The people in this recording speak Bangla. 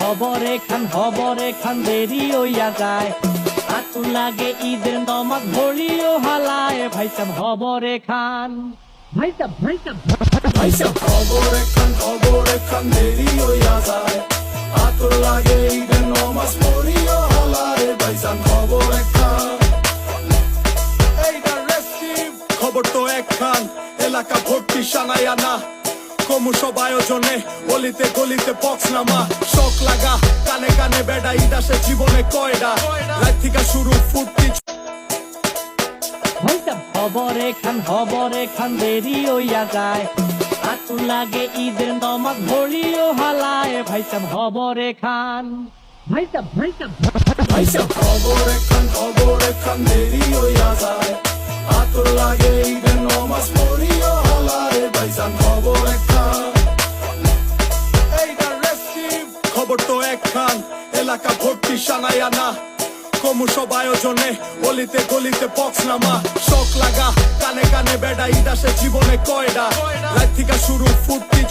হবরে খান দেরি হইয়া যায়। আতু লাগে ঈদের নমাজ ভরিও হালায়। ভাই সাব হবরে খান, ভাই সাব ভাইসা খবরে খান দেরি হইয়া যায়। আতর লাগে ঈদের নমাজ পড়িও হলারে ভাইজান খবরে খান। এইটা রেস্টিভ খবর তো একখান, এলাকা ভর্তি সানাইয়া না। কমু সব আয়োজনে গলিতে গলিতে বক্স নামা। শখ লাগা কানে কানে বেড়া, ঈদ আসে জীবনে কয়ডা। রাত থেকে শুরু ফুর্তি। ভাই সাব হবরে খান দেরি হইয়া যায়। আতু লাগে ঈদের নমাজ ভরিও হালায়। ভাই সাব হবরে খান, ভাই সাব ভাইসা খবরে খান দেরি হইয়া যায়। আতর লাগে ঈদের নমাজ পড়িও হলারে ভাইজান খবরে খান। এইটা রেস্টিভ খবর তো একখান, এলাকা ভর্তি সানাইয়া না। কমু সব আয়োজনে গলিতে গলিতে বক্স নামা। শখ লাগা কানে কানে বেড়া, ঈদ আসে জীবনে কয়ডা। রাত থেকে শুরু ফুর্তি।